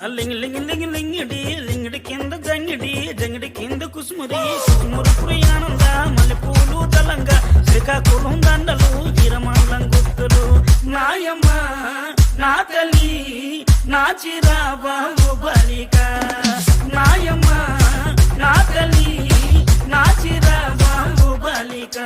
లింగి లింగి లింగి లింగిడి లింగిడి కింద జంగిడి జంగిడి కింద కుసుముది కుసుమురు ప్రియానంద మల్లెపూలు దళంగా శ్రీకాకుళం దండలు ఇరమండలం గుర్తులు నాయమ్మ నా తల్లి నా చిరాబాబు బలిక నాయమ్మ నా తల్లి నా చిరాబాబు బలిక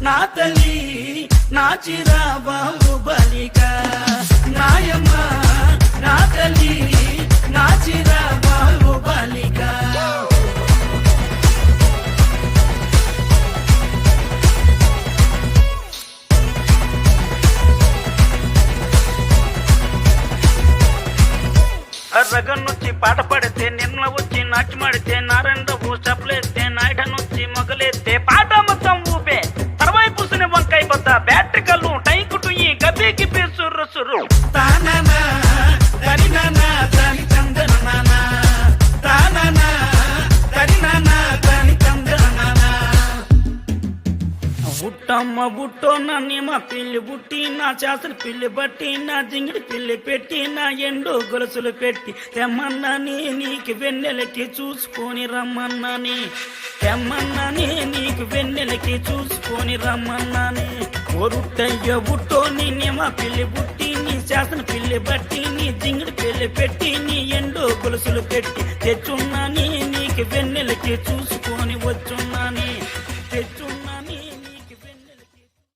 నా తల్లి నా చిరాబాబు బలిక నాయమ్మ నా తల్లి నా చిరాబాబు బలిక రగన్నొచ్చి పాట పడితే నిన్న వచ్చి నాట్యమాడితే నారాయణరావు స్టెప్లేస్తే నాయుడనొచ్చి మొగలేస్తే పాట మొత్తం ఊపే తర్వాయి పూసిన వంకాయ బద్ద బ్యాటరీ కళ్ళు టైకుటు ఈ గబ్బి గిబ్బి సుర్రు సుర్రు తాననా తరినానా తని తందనానా తాననా తరినానా తని తందనానా బుట్టమ్మ బుట్టో నన్ను మా పిల్లి బుట్టి నా చేసలు పిల్లి బట్టి నా జింగిడి పిల్లి పెట్టి నా ఎండు గొలుసులు పెట్టి తెమ్మన్నాని నీకు వెన్నెలకి చూసుకొని రమ్మన్నాని తెమ్మన్నాని నీకు వెన్నెలకి చూసుకొని రమ్మన్నాని ఒరుట్టయ్య బుట్టో నీ మా పిల్లి బుట్టి నీ చేసలు పిల్లి బట్టి నీ జింగిడి పిల్లి పెట్టి నీ ఎండు గొలుసులు పెట్టి తెచ్చున్నాని నీకు వెన్నెలకి చూసుకొని వచ్చున్నాని